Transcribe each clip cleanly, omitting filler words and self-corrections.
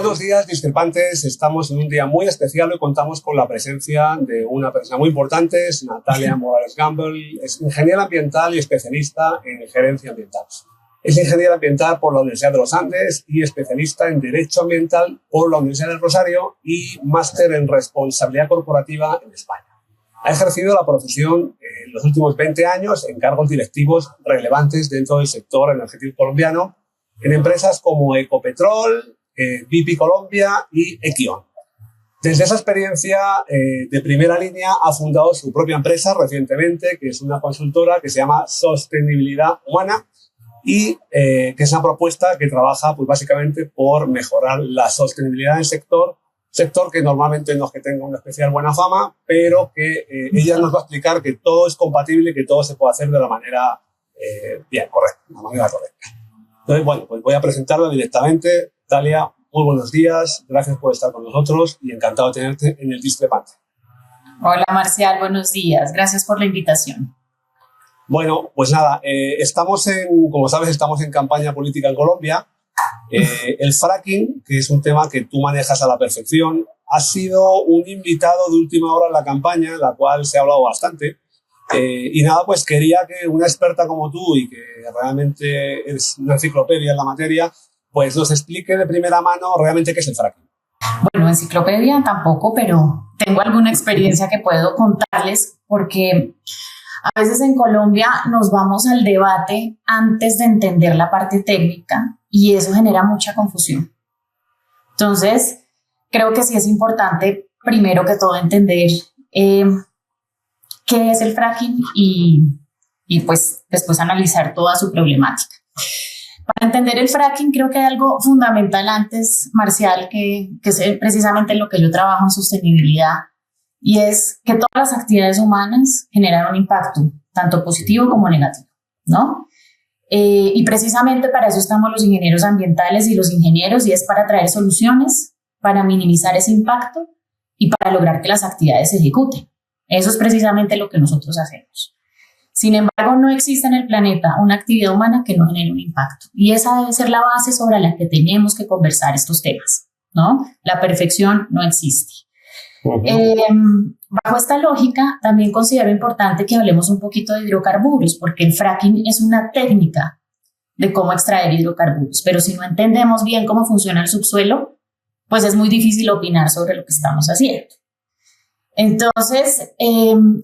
Buenos días, discrepantes. Estamos en un día muy especial y contamos con la presencia de una persona muy importante, es Natalia Morales Gamble. Es ingeniera ambiental y especialista en gerencia ambiental. Es ingeniera ambiental por la Universidad de los Andes y especialista en Derecho Ambiental por la Universidad del Rosario y máster en Responsabilidad Corporativa en España. Ha ejercido la profesión en los últimos 20 años en cargos directivos relevantes dentro del sector energético colombiano en empresas como Ecopetrol, BP Colombia y Equion. Desde esa experiencia de primera línea ha fundado su propia empresa recientemente, que es una consultora que se llama Sostenibilidad Humana y que es una propuesta que trabaja pues, básicamente por mejorar la sostenibilidad del sector que normalmente no es que tenga una especial buena fama, pero que ella nos va a explicar que todo es compatible y que todo se puede hacer de la manera correcta, de la manera correcta. Entonces, bueno, pues voy a presentarla directamente. Natalia, muy buenos días, gracias por estar con nosotros y encantado de tenerte en El Discrepante. Hola Marcial, buenos días, gracias por la invitación. Bueno, pues nada, como sabes, estamos en campaña política en Colombia. El fracking, que es un tema que tú manejas a la perfección, ha sido un invitado de última hora en la campaña, en la cual se ha hablado bastante. Y nada, pues quería que una experta como tú y que realmente eres una enciclopedia en la materia, pues nos explique de primera mano realmente qué es el fracking. Bueno, enciclopedia tampoco, pero tengo alguna experiencia que puedo contarles porque a veces en Colombia nos vamos al debate antes de entender la parte técnica y eso genera mucha confusión. Entonces, creo que sí es importante, primero que todo, entender qué es el fracking y pues después analizar toda su problemática. Para entender el fracking creo que hay algo fundamental antes, Marcial, que es precisamente en lo que yo trabajo en sostenibilidad, y es que todas las actividades humanas generan un impacto, tanto positivo como negativo, ¿no? Y precisamente para eso estamos los ingenieros ambientales y los ingenieros, y es para traer soluciones, para minimizar ese impacto y para lograr que las actividades se ejecuten. Eso es precisamente lo que nosotros hacemos. Sin embargo, no existe en el planeta una actividad humana que no genere un impacto. Y esa debe ser la base sobre la que tenemos que conversar estos temas, ¿no? La perfección no existe. Bajo esta lógica, también considero importante que hablemos un poquito de hidrocarburos, porque el fracking es una técnica de cómo extraer hidrocarburos. Pero si no entendemos bien cómo funciona el subsuelo, pues es muy difícil opinar sobre lo que estamos haciendo. Entonces,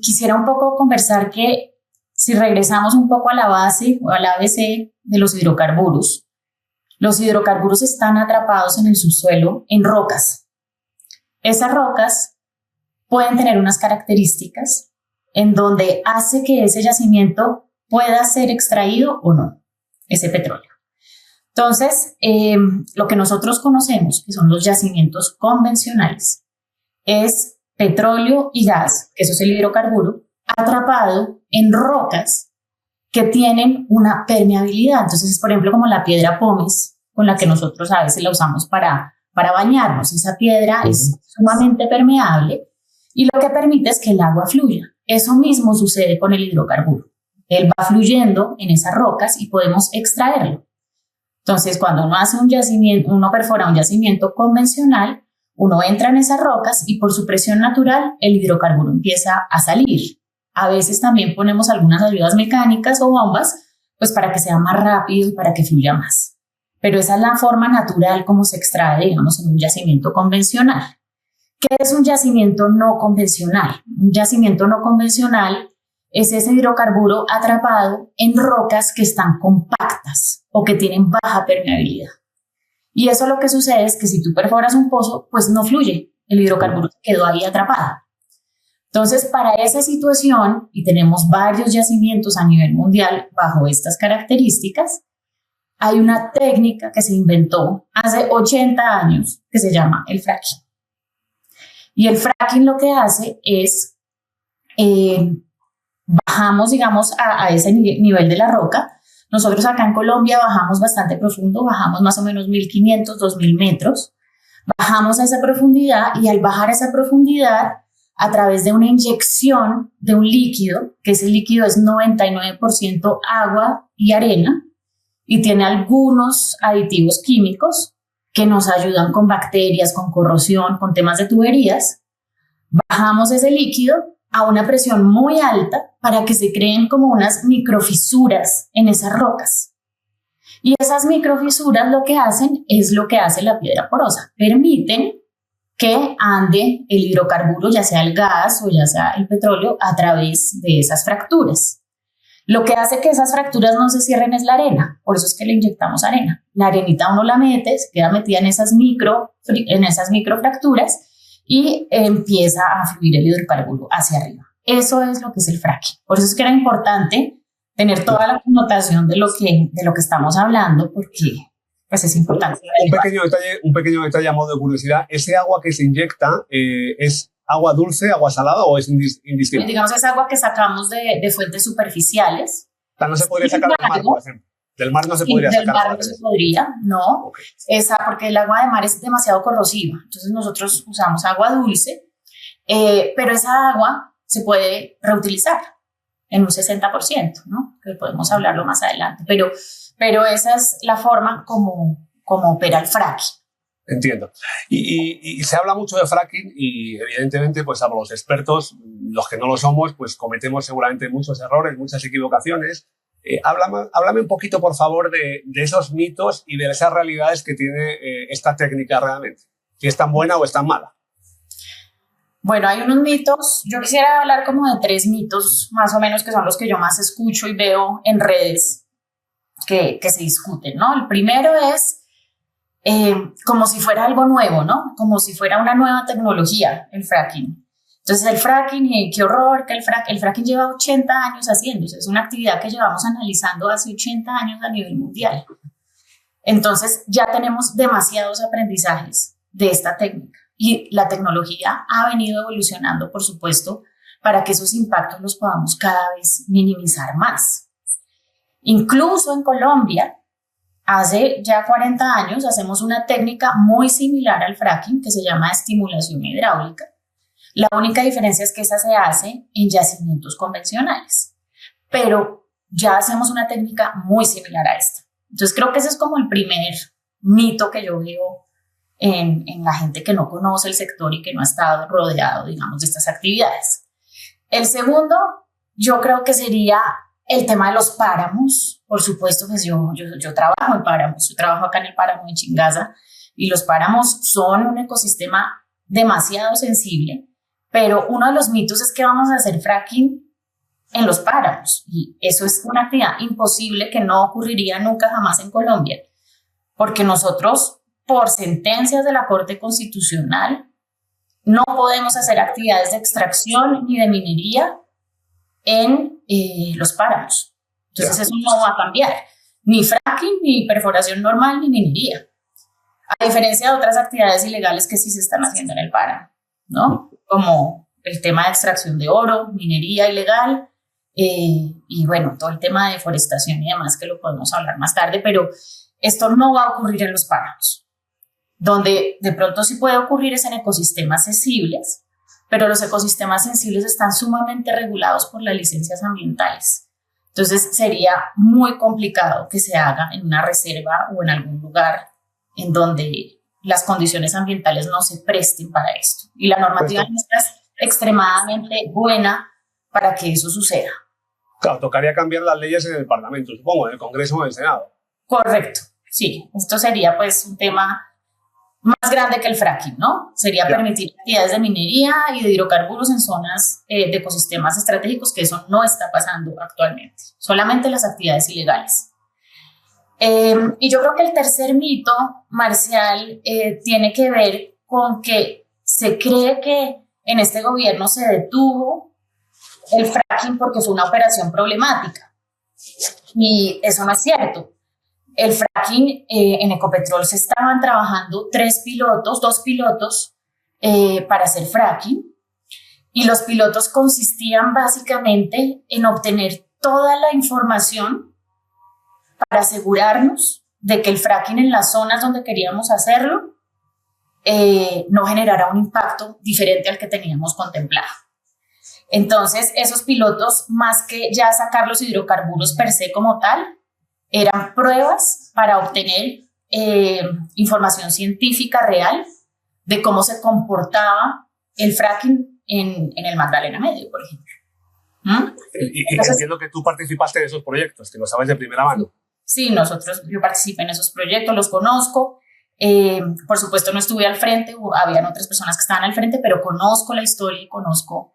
quisiera un poco conversar que si regresamos un poco a la base o al ABC de los hidrocarburos están atrapados en el subsuelo en rocas. Esas rocas pueden tener unas características en donde hace que ese yacimiento pueda ser extraído o no, ese petróleo. Entonces, lo que nosotros conocemos, que son los yacimientos convencionales, es petróleo y gas, que eso es el hidrocarburo, atrapado en rocas que tienen una permeabilidad. Entonces es, por ejemplo, como la piedra pómez, con la que nosotros a veces la usamos para bañarnos. Esa piedra es sumamente permeable y lo que permite es que el agua fluya. Eso mismo sucede con el hidrocarburo. Él va fluyendo en esas rocas y podemos extraerlo. Entonces, cuando uno perfora un yacimiento convencional, uno entra en esas rocas y por su presión natural el hidrocarburo empieza a salir. A veces también ponemos algunas ayudas mecánicas o bombas, pues para que sea más rápido y para que fluya más. Pero esa es la forma natural como se extrae, digamos, en un yacimiento convencional. ¿Qué es un yacimiento no convencional? Un yacimiento no convencional es ese hidrocarburo atrapado en rocas que están compactas o que tienen baja permeabilidad. Y eso lo que sucede es que si tú perforas un pozo, pues no fluye, el hidrocarburo quedó ahí atrapado. Entonces, para esa situación, y tenemos varios yacimientos a nivel mundial bajo estas características, hay una técnica que se inventó hace 80 años que se llama el fracking. Y el fracking lo que hace es, bajamos, digamos, a ese nivel de la roca. Nosotros acá en Colombia bajamos bastante profundo, bajamos más o menos 1.500, 2.000 metros. Bajamos a esa profundidad y al bajar a esa profundidad, a través de una inyección de un líquido, que ese líquido es 99% agua y arena y tiene algunos aditivos químicos que nos ayudan con bacterias, con corrosión, con temas de tuberías. Bajamos ese líquido a una presión muy alta para que se creen como unas microfisuras en esas rocas. Y esas microfisuras lo que hacen es lo que hace la piedra porosa. Permiten que ande el hidrocarburo, ya sea el gas o ya sea el petróleo, a través de esas fracturas. Lo que hace que esas fracturas no se cierren es la arena, por eso es que le inyectamos arena. La arenita uno la mete, se queda metida en esas microfracturas y empieza a fluir el hidrocarburo hacia arriba. Eso es lo que es el fracking. Por eso es que era importante tener toda la connotación de lo que estamos hablando, porque pues es importante. Un pequeño detalle a modo de curiosidad, ¿ese agua que se inyecta es agua dulce, agua salada o es indistinto? Digamos, es agua que sacamos de fuentes superficiales. O sea, no se podría sacar del mar, por ejemplo. Del mar no se podría sacar. Del mar no se podría, no. Okay. Porque el agua de mar es demasiado corrosiva. Entonces nosotros usamos agua dulce, pero esa agua se puede reutilizar en un 60%, ¿no? Que podemos hablarlo más adelante. Pero esa es la forma como opera el fracking. Entiendo. Y se habla mucho de fracking y evidentemente pues a los expertos, los que no lo somos, pues cometemos seguramente muchos errores, muchas equivocaciones. Háblame un poquito, por favor, de esos mitos y de esas realidades que tiene esta técnica realmente. Si es tan buena o es tan mala. Bueno, hay unos mitos. Yo quisiera hablar como de 3 mitos, más o menos, que son los que yo más escucho y veo en redes que se discuten, ¿no? El primero es como si fuera algo nuevo, ¿no? Como si fuera una nueva tecnología, el fracking. Entonces el fracking, qué horror, que el fracking lleva 80 años haciéndose, es una actividad que llevamos analizando hace 80 años a nivel mundial. Entonces ya tenemos demasiados aprendizajes de esta técnica y la tecnología ha venido evolucionando, por supuesto, para que esos impactos los podamos cada vez minimizar más. Incluso en Colombia, hace ya 40 años hacemos una técnica muy similar al fracking que se llama estimulación hidráulica. La única diferencia es que esa se hace en yacimientos convencionales, pero ya hacemos una técnica muy similar a esta. Entonces creo que ese es como el primer mito que yo veo en la gente que no conoce el sector y que no ha estado rodeado, digamos, de estas actividades. El segundo, yo creo que sería el tema de los páramos. Por supuesto, pues yo trabajo en páramos, yo trabajo acá en el páramo de Chingaza y los páramos son un ecosistema demasiado sensible, pero uno de los mitos es que vamos a hacer fracking en los páramos y eso es una actividad imposible que no ocurriría nunca jamás en Colombia, porque nosotros, por sentencias de la Corte Constitucional, no podemos hacer actividades de extracción ni de minería en los páramos. Entonces eso no va a cambiar, ni fracking, ni perforación normal, ni minería. A diferencia de otras actividades ilegales que sí se están haciendo en el páramo, ¿no? Como el tema de extracción de oro, minería ilegal, y bueno, todo el tema de deforestación y demás, que lo podemos hablar más tarde, pero esto no va a ocurrir en los páramos. Donde de pronto sí puede ocurrir es en ecosistemas sensibles, pero los ecosistemas sensibles están sumamente regulados por las licencias ambientales. Entonces sería muy complicado que se haga en una reserva o en algún lugar en donde las condiciones ambientales no se presten para esto. Y la normativa nuestra es extremadamente buena para que eso suceda. Claro, tocaría cambiar las leyes en el Parlamento, supongo, en el Congreso o en el Senado. Correcto, sí. Esto sería pues un tema más grande que el fracking, ¿no? Sería permitir actividades de minería y de hidrocarburos en zonas de ecosistemas estratégicos, que eso no está pasando actualmente. Solamente las actividades ilegales. Y yo creo que el tercer mito, Marcial, tiene que ver con que se cree que en este gobierno se detuvo el fracking porque fue una operación problemática. Y eso no es cierto. El fracking en Ecopetrol se estaban trabajando 2 pilotos para hacer fracking. Y los pilotos consistían básicamente en obtener toda la información para asegurarnos de que el fracking en las zonas donde queríamos hacerlo no generara un impacto diferente al que teníamos contemplado. Entonces, esos pilotos, más que ya sacar los hidrocarburos per se como tal, eran pruebas para obtener información científica real de cómo se comportaba el fracking en el Magdalena Medio, por ejemplo. Y entiendo que tú participaste de esos proyectos, que lo sabes de primera mano. Sí, yo participé en esos proyectos, los conozco. Por supuesto no estuve al frente, habían otras personas que estaban al frente, pero conozco la historia y conozco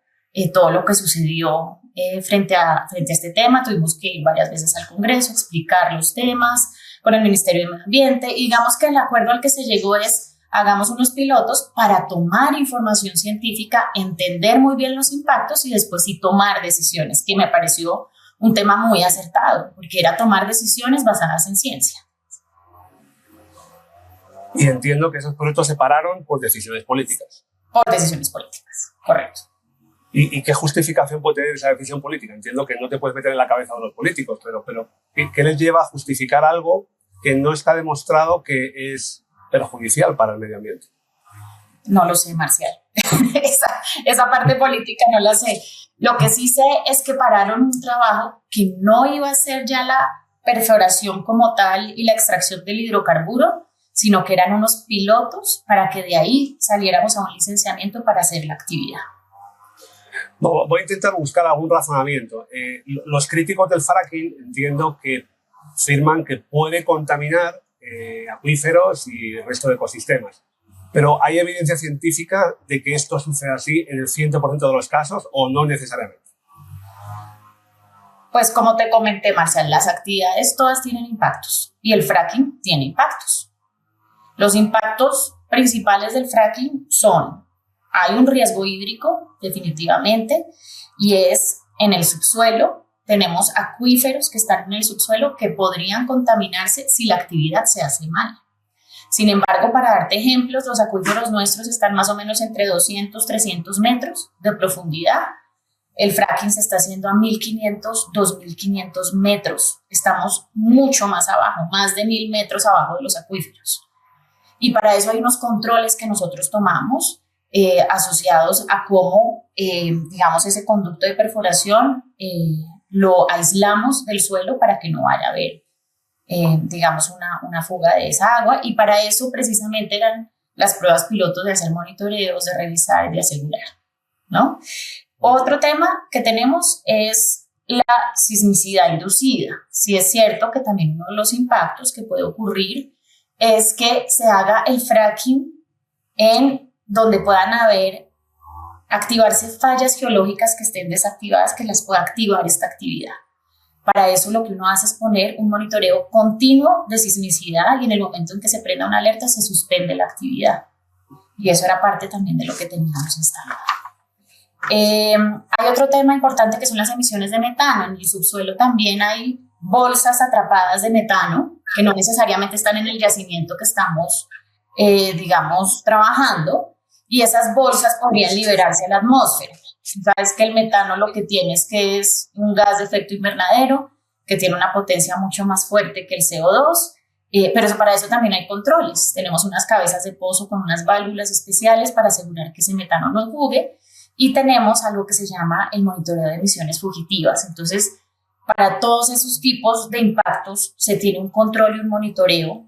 todo lo que sucedió frente a este tema. Tuvimos que ir varias veces al Congreso, explicar los temas con el Ministerio de Medio Ambiente, y digamos que el acuerdo al que se llegó es: hagamos unos pilotos para tomar información científica, entender muy bien los impactos y después sí tomar decisiones, que me pareció un tema muy acertado, porque era tomar decisiones basadas en ciencia. Y entiendo que esos proyectos se pararon por decisiones políticas. Por decisiones políticas, correcto. ¿Y qué justificación puede tener esa decisión política? Entiendo que no te puedes meter en la cabeza de los políticos, pero ¿qué les lleva a justificar algo que no está demostrado que es perjudicial para el medio ambiente? No lo sé, Marcial. esa parte política no la sé. Lo que sí sé es que pararon un trabajo que no iba a ser ya la perforación como tal y la extracción del hidrocarburo, sino que eran unos pilotos para que de ahí saliéramos a un licenciamiento para hacer la actividad. Voy a intentar buscar algún razonamiento. Los críticos del fracking entiendo que afirman que puede contaminar acuíferos y el resto de ecosistemas. Pero ¿hay evidencia científica de que esto sucede así en el 100% de los casos o no necesariamente? Pues como te comenté, Marcial, las actividades todas tienen impactos y el fracking tiene impactos. Los impactos principales del fracking son: hay un riesgo hídrico, definitivamente, y es en el subsuelo. Tenemos acuíferos que están en el subsuelo que podrían contaminarse si la actividad se hace mal. Sin embargo, para darte ejemplos, los acuíferos nuestros están más o menos entre 200, 300 metros de profundidad. El fracking se está haciendo a 1.500, 2.500 metros. Estamos mucho más abajo, más de 1.000 metros abajo de los acuíferos. Y para eso hay unos controles que nosotros tomamos asociados a cómo, digamos, ese conducto de perforación lo aislamos del suelo para que no vaya a haber, digamos, una fuga de esa agua. Y para eso precisamente eran las pruebas pilotos de hacer monitoreos, de revisar y de asegurar, ¿no? Otro tema que tenemos es la sismicidad inducida. Sí es cierto que también uno de los impactos que puede ocurrir es que se haga el fracking en donde puedan activarse fallas geológicas que estén desactivadas, que las pueda activar esta actividad. Para eso lo que uno hace es poner un monitoreo continuo de sismicidad y en el momento en que se prenda una alerta se suspende la actividad. Y eso era parte también de lo que teníamos instalado. Hay otro tema importante que son las emisiones de metano. En el subsuelo también hay bolsas atrapadas de metano que no necesariamente están en el yacimiento que estamos, digamos, trabajando, y esas bolsas podrían liberarse a la atmósfera. Sabes que el metano lo que tiene es que es un gas de efecto invernadero que tiene una potencia mucho más fuerte que el CO2, pero para eso también hay controles. Tenemos unas cabezas de pozo con unas válvulas especiales para asegurar que ese metano no fugue, y tenemos algo que se llama el monitoreo de emisiones fugitivas. Entonces, para todos esos tipos de impactos se tiene un control y un monitoreo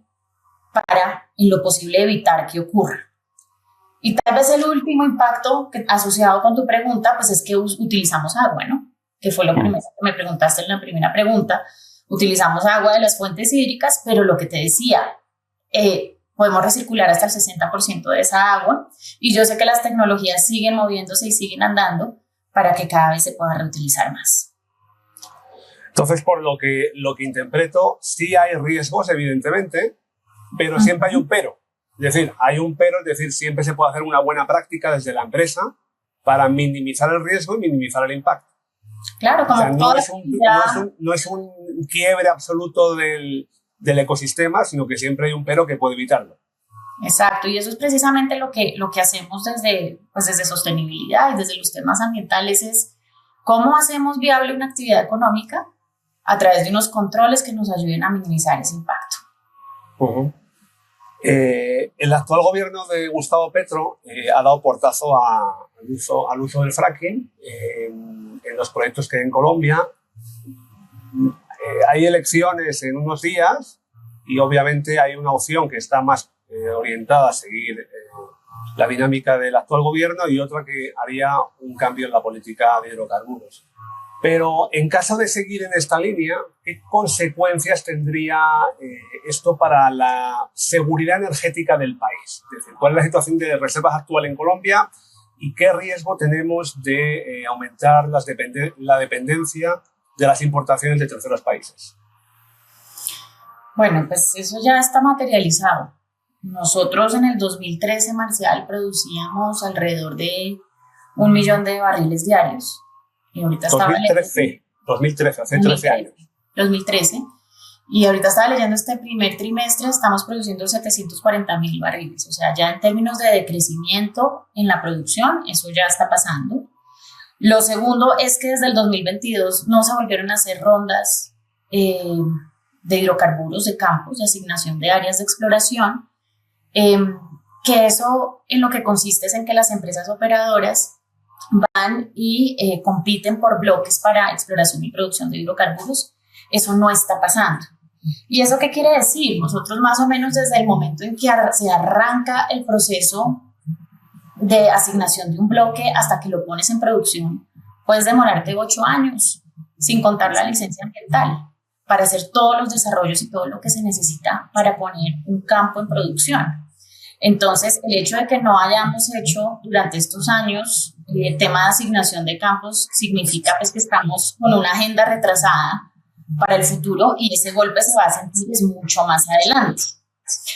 para, en lo posible, evitar que ocurra. Y tal vez el último impacto asociado con tu pregunta, pues es que utilizamos agua, ¿no? Que fue lo primero que me preguntaste en la primera pregunta. Utilizamos agua de las fuentes hídricas, pero lo que te decía, podemos recircular hasta el 60% de esa agua, y yo sé que las tecnologías siguen moviéndose y siguen andando para que cada vez se pueda reutilizar más. Entonces, por lo que interpreto, sí hay riesgos, evidentemente, pero siempre hay un pero. Es decir, hay un pero, es decir, siempre se puede hacer una buena práctica desde la empresa para minimizar el riesgo y minimizar el impacto. Claro, como o sea, no es un quiebre absoluto del ecosistema, sino que siempre hay un pero que puede evitarlo. Exacto, y eso es precisamente lo que hacemos desde sostenibilidad y desde los temas ambientales, es cómo hacemos viable una actividad económica a través de unos controles que nos ayuden a minimizar ese impacto. El actual gobierno de Gustavo Petro ha dado portazo al uso del fracking en los proyectos que hay en Colombia. Hay elecciones en unos días y obviamente hay una opción que está más orientada a seguir la dinámica del actual gobierno y otra que haría un cambio en la política de hidrocarburos. Pero en caso de seguir en esta línea, ¿qué consecuencias tendría esto para la seguridad energética del país? Es decir, ¿cuál es la situación de reservas actual en Colombia y qué riesgo tenemos de aumentar la dependencia de las importaciones de terceros países? Bueno, pues eso ya está materializado. Nosotros en el 2013, Marcial, producíamos alrededor de 1 millón de barriles diarios. Y ahorita 2013, hace 13 años. 2013. Y ahorita estaba leyendo este primer trimestre, estamos produciendo 740.000 barriles. O sea, ya en términos de decrecimiento en la producción, eso ya está pasando. Lo segundo es que desde el 2022 no se volvieron a hacer rondas de hidrocarburos de campos, de asignación de áreas de exploración, que eso en lo que consiste es en que las empresas operadoras van y compiten por bloques para exploración y producción de hidrocarburos. Eso no está pasando. ¿Y eso qué quiere decir? Nosotros más o menos desde el momento en que se arranca el proceso de asignación de un bloque hasta que lo pones en producción, puedes demorarte 8 años, sin contar la licencia ambiental, para hacer todos los desarrollos y todo lo que se necesita para poner un campo en producción. Entonces, el hecho de que no hayamos hecho durante estos años el tema de asignación de campos significa pues, que estamos con una agenda retrasada para el futuro y ese golpe se va a sentir mucho más adelante.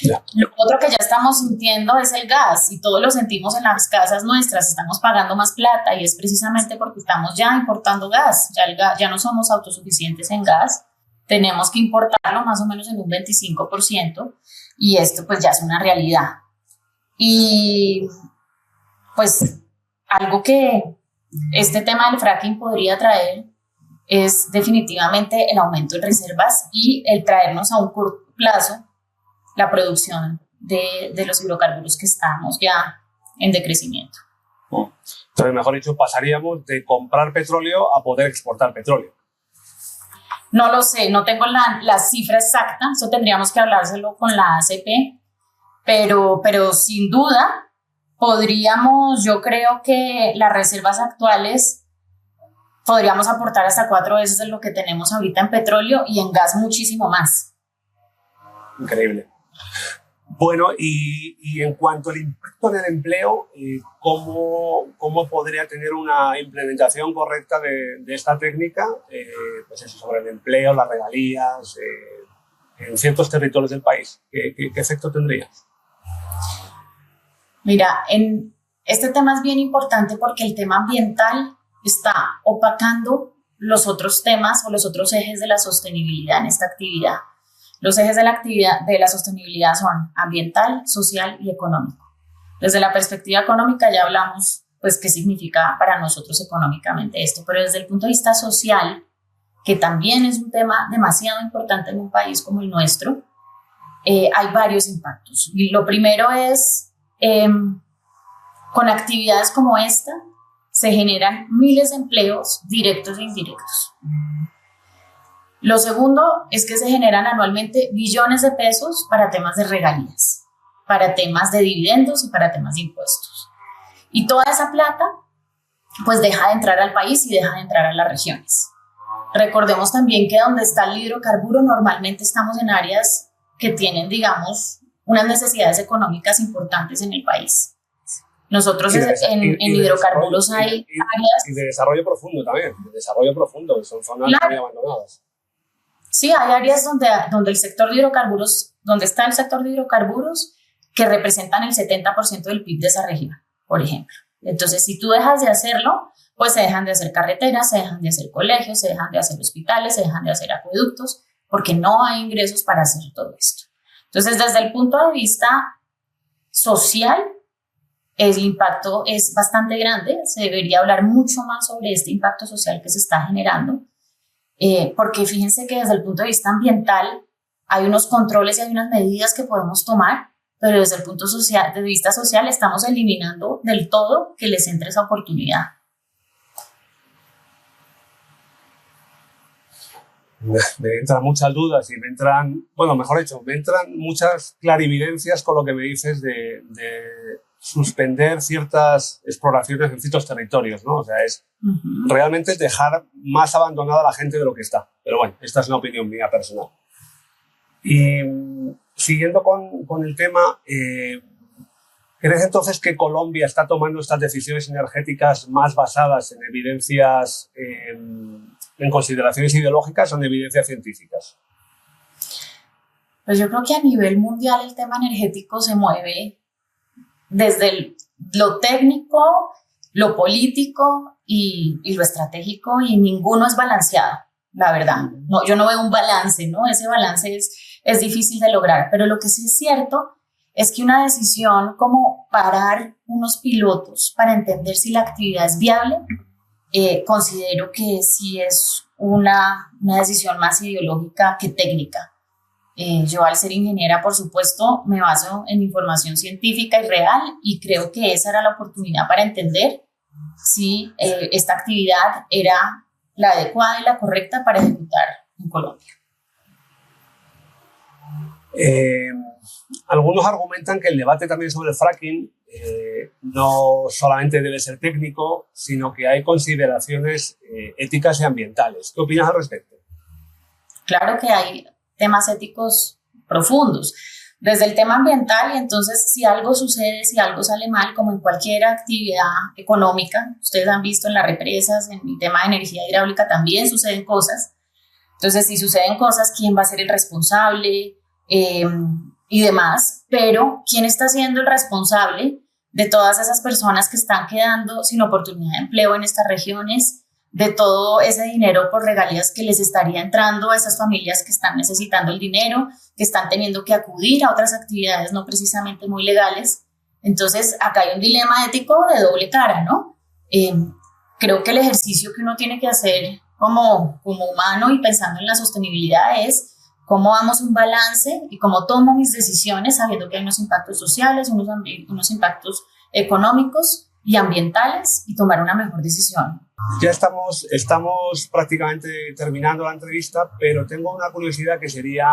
Yeah. Lo otro que ya estamos sintiendo es el gas y todos lo sentimos en las casas nuestras, estamos pagando más plata y es precisamente porque estamos ya importando gas, ya no somos autosuficientes en gas, tenemos que importarlo más o menos en un 25% y esto pues ya es una realidad. Y pues algo que este tema del fracking podría traer es definitivamente el aumento de reservas y el traernos a un corto plazo la producción de los hidrocarburos que estamos ya en decrecimiento. Entonces, mejor dicho, pasaríamos de comprar petróleo a poder exportar petróleo. No lo sé, no tengo la cifra exacta, eso tendríamos que hablárselo con la ACP, pero sin duda podríamos, yo creo que las reservas actuales podríamos aportar hasta 4 veces de lo que tenemos ahorita en petróleo y en gas muchísimo más. Increíble. Bueno, y en cuanto al impacto en el empleo, ¿cómo podría tener una implementación correcta de esta técnica? Pues eso, sobre el empleo, las regalías, en ciertos territorios del país. ¿Qué efecto tendría? Mira, este tema es bien importante porque el tema ambiental está opacando los otros temas o los otros ejes de la sostenibilidad en esta actividad. Los ejes de la sostenibilidad son ambiental, social y económico. Desde la perspectiva económica ya hablamos pues qué significa para nosotros económicamente esto, pero desde el punto de vista social, que también es un tema demasiado importante en un país como el nuestro, hay varios impactos. Y lo primero es, con actividades como esta, se generan miles de empleos directos e indirectos. Lo segundo es que se generan anualmente billones de pesos para temas de regalías, para temas de dividendos y para temas de impuestos. Y toda esa plata pues deja de entrar al país y deja de entrar a las regiones. Recordemos también que donde está el hidrocarburo normalmente estamos en áreas que tienen, digamos, unas necesidades económicas importantes en el país. Nosotros en hidrocarburos hay áreas... Y de desarrollo profundo también, de desarrollo profundo, son zonas muy abandonadas. Sí, hay áreas donde el sector de hidrocarburos, donde está el sector de hidrocarburos, que representan el 70% del PIB de esa región, por ejemplo. Entonces, si tú dejas de hacerlo, pues se dejan de hacer carreteras, se dejan de hacer colegios, se dejan de hacer hospitales, se dejan de hacer acueductos, porque no hay ingresos para hacer todo esto. Entonces, desde el punto de vista social, el impacto es bastante grande. Se debería hablar mucho más sobre este impacto social que se está generando. Porque fíjense que desde el punto de vista ambiental hay unos controles y hay unas medidas que podemos tomar, pero desde el punto de vista social estamos eliminando del todo que les entre esa oportunidad. me entran muchas dudas y me entran, bueno, mejor dicho, me entran muchas clarividencias con lo que me dices de suspender ciertas exploraciones en ciertos territorios, ¿no? O sea, realmente es dejar más abandonada a la gente de lo que está. Pero bueno, esta es una opinión mía personal. Y siguiendo con el tema, ¿crees entonces que Colombia está tomando estas decisiones energéticas más basadas en evidencias, en consideraciones ideológicas o en evidencias científicas? Pues yo creo que a nivel mundial el tema energético se mueve desde lo técnico, lo político y lo estratégico, y ninguno es balanceado, la verdad. No, yo no veo un balance, ¿no? Ese balance es difícil de lograr, pero lo que sí es cierto es que una decisión como parar unos pilotos para entender si la actividad es viable, considero que sí es una decisión más ideológica que técnica. Yo, al ser ingeniera, por supuesto, me baso en información científica y real, y creo que esa era la oportunidad para entender si esta actividad era la adecuada y la correcta para ejecutar en Colombia. Algunos argumentan que el debate también sobre el fracking no solamente debe ser técnico, sino que hay consideraciones éticas y ambientales. ¿Qué opinas al respecto? Claro que hay temas éticos profundos, desde el tema ambiental, y entonces si algo sucede, si algo sale mal, como en cualquier actividad económica, ustedes han visto en las represas, en el tema de energía hidráulica también suceden cosas. Entonces, si suceden cosas, ¿quién va a ser el responsable? Y demás, pero ¿quién está siendo el responsable de todas esas personas que están quedando sin oportunidad de empleo en estas regiones, de todo ese dinero por regalías que les estaría entrando a esas familias que están necesitando el dinero, que están teniendo que acudir a otras actividades no precisamente muy legales? Entonces, acá hay un dilema ético de doble cara, ¿no? Creo que el ejercicio que uno tiene que hacer como humano y pensando en la sostenibilidad es cómo damos un balance y cómo tomo mis decisiones sabiendo que hay unos impactos sociales, unos impactos económicos y ambientales, y tomar una mejor decisión. Ya estamos prácticamente terminando la entrevista, pero tengo una curiosidad que sería,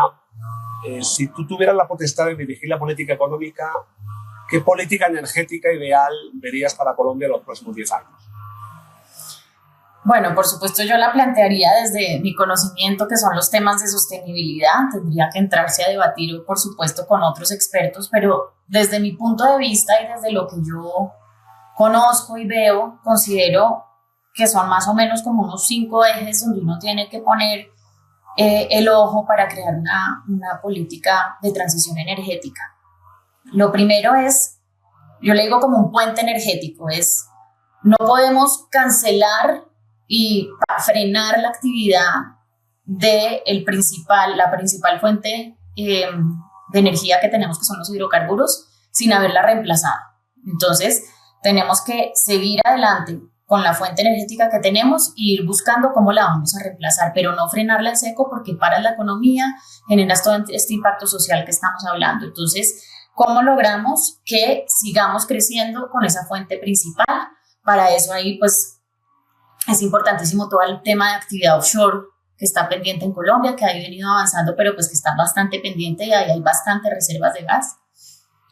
si tú tuvieras la potestad de dirigir la política económica, ¿qué política energética ideal verías para Colombia en los próximos 10 años? Bueno, por supuesto yo la plantearía desde mi conocimiento, que son los temas de sostenibilidad. Tendría que entrarse a debatir, por supuesto, con otros expertos, pero desde mi punto de vista y desde lo que yo conozco y veo, considero que son más o menos como unos 5 ejes donde uno tiene que poner el ojo para crear una política de transición energética. Lo primero es, yo le digo como un puente energético, no podemos cancelar y frenar la actividad de la principal fuente de energía que tenemos, que son los hidrocarburos, sin haberla reemplazado. Entonces, tenemos que seguir adelante con la fuente energética que tenemos e ir buscando cómo la vamos a reemplazar, pero no frenarla en seco, porque paras la economía, generas todo este impacto social que estamos hablando. Entonces, ¿cómo logramos que sigamos creciendo con esa fuente principal? Para eso ahí, pues, es importantísimo todo el tema de actividad offshore que está pendiente en Colombia, que ha venido avanzando, pero pues que está bastante pendiente, y ahí hay bastantes reservas de gas.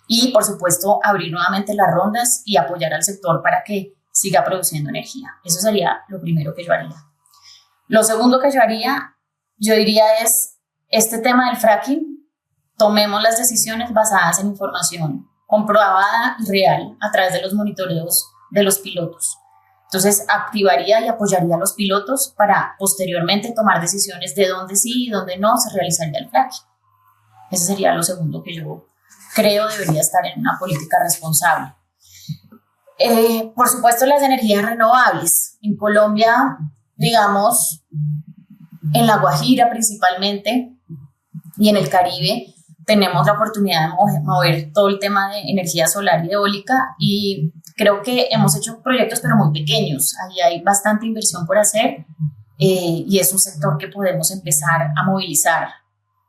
Y, por supuesto, abrir nuevamente las rondas y apoyar al sector para que siga produciendo energía. Eso sería lo primero que yo haría. Lo segundo que yo diría es este tema del fracking. Tomemos las decisiones basadas en información comprobada y real a través de los monitoreos de los pilotos. Entonces, activaría y apoyaría a los pilotos para posteriormente tomar decisiones de dónde sí y dónde no se realizaría el fracking. Ese sería lo segundo que yo creo debería estar en una política responsable. Por supuesto, las energías renovables. En Colombia, digamos, en La Guajira principalmente y en el Caribe, tenemos la oportunidad de mover todo el tema de energía solar y eólica, y creo que hemos hecho proyectos pero muy pequeños. Ahí hay bastante inversión por hacer, y es un sector que podemos empezar a movilizar,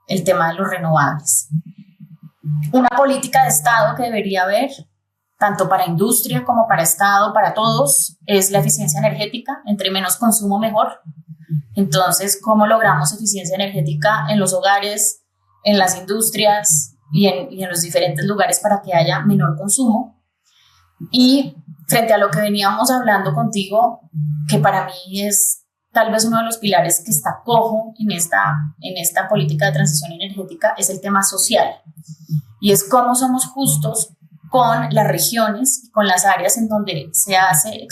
el tema de los renovables. Una política de Estado que debería haber, tanto para industria como para Estado, para todos, es la eficiencia energética. Entre menos consumo, mejor. Entonces, ¿cómo logramos eficiencia energética en los hogares, en las industrias y en los diferentes lugares para que haya menor consumo? Y frente a lo que veníamos hablando contigo, que para mí es tal vez uno de los pilares que está cojo en esta política de transición energética, es el tema social. Y es cómo somos justos con las regiones y con las áreas en donde se hace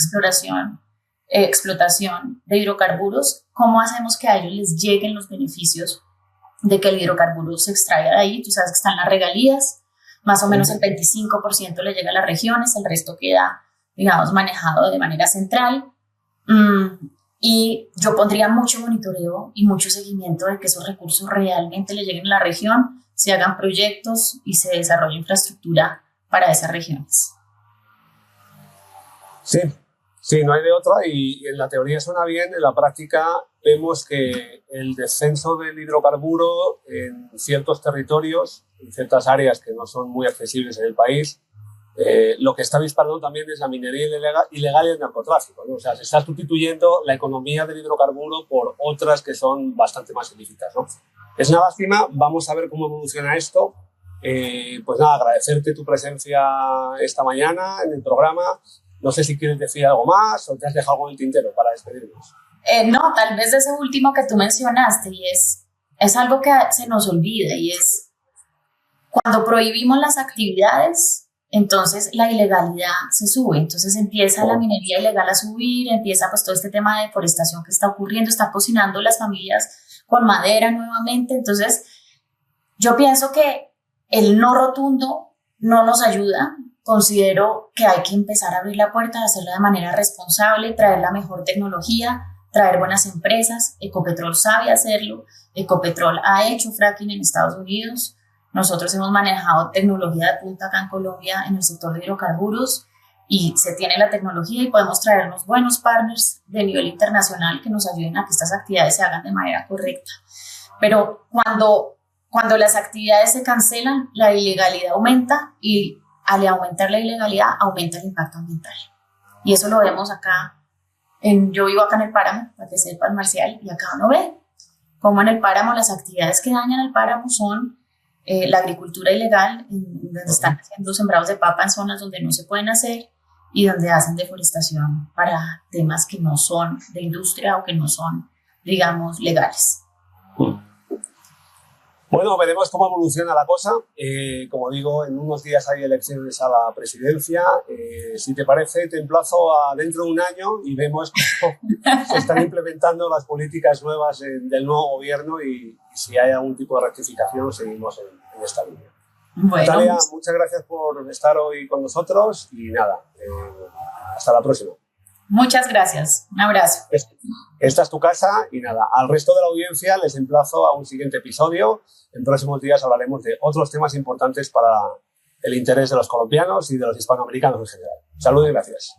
explotación de hidrocarburos, cómo hacemos que a ellos les lleguen los beneficios de que el hidrocarburo se extraiga de ahí. Tú sabes que están las regalías, más o menos el 25% le llega a las regiones, el resto queda, digamos, manejado de manera central. Y yo pondría mucho monitoreo y mucho seguimiento de que esos recursos realmente le lleguen a la región, se hagan proyectos y se desarrolle infraestructura para esas regiones. Sí, sí, no hay de otra, y en la teoría suena bien, en la práctica vemos que el descenso del hidrocarburo en ciertos territorios, en ciertas áreas que no son muy accesibles en el país, lo que está disparando también es la minería ilegal y el narcotráfico, ¿no? O sea, se está sustituyendo la economía del hidrocarburo por otras que son bastante más ilícitas, ¿no? Es una lástima, vamos a ver cómo evoluciona esto. Pues nada, agradecerte tu presencia esta mañana en el programa. No sé si quieres decir algo más o te has dejado algo en el tintero para despedirnos. No, tal vez de ese último que tú mencionaste, y es algo que se nos olvida, y es cuando prohibimos las actividades, entonces la ilegalidad se sube, entonces empieza la minería ilegal a subir, empieza pues todo este tema de deforestación que está ocurriendo, está cocinando las familias con madera nuevamente. Entonces yo pienso que el no rotundo no nos ayuda. Considero que hay que empezar a abrir la puerta, hacerlo de manera responsable, traer la mejor tecnología, traer buenas empresas. Ecopetrol sabe hacerlo, Ecopetrol ha hecho fracking en Estados Unidos. Nosotros hemos manejado tecnología de punta acá en Colombia en el sector de hidrocarburos, y se tiene la tecnología y podemos traernos buenos partners de nivel internacional que nos ayuden a que estas actividades se hagan de manera correcta. Pero cuando las actividades se cancelan, la ilegalidad aumenta, y al aumentar la ilegalidad aumenta el impacto ambiental. Y eso lo vemos acá. Yo vivo acá en el páramo, para que sepas, Marcial, y acá uno ve cómo en el páramo las actividades que dañan el páramo son la agricultura ilegal, donde están haciendo sembrados de papa en zonas donde no se pueden hacer, y donde hacen deforestación para temas que no son de industria o que no son, digamos, legales. Bueno, veremos cómo evoluciona la cosa. Como digo, en unos días hay elecciones a la presidencia. Si te parece, te emplazo a dentro de un año y vemos cómo se están implementando las políticas nuevas del nuevo gobierno, y si hay algún tipo de rectificación, seguimos en esta línea. Bueno, Natalia, muchas gracias por estar hoy con nosotros, y nada, hasta la próxima. Muchas gracias. Un abrazo. Esta es tu casa, y nada, al resto de la audiencia les emplazo a un siguiente episodio. En próximos días hablaremos de otros temas importantes para el interés de los colombianos y de los hispanoamericanos en general. Saludos y gracias.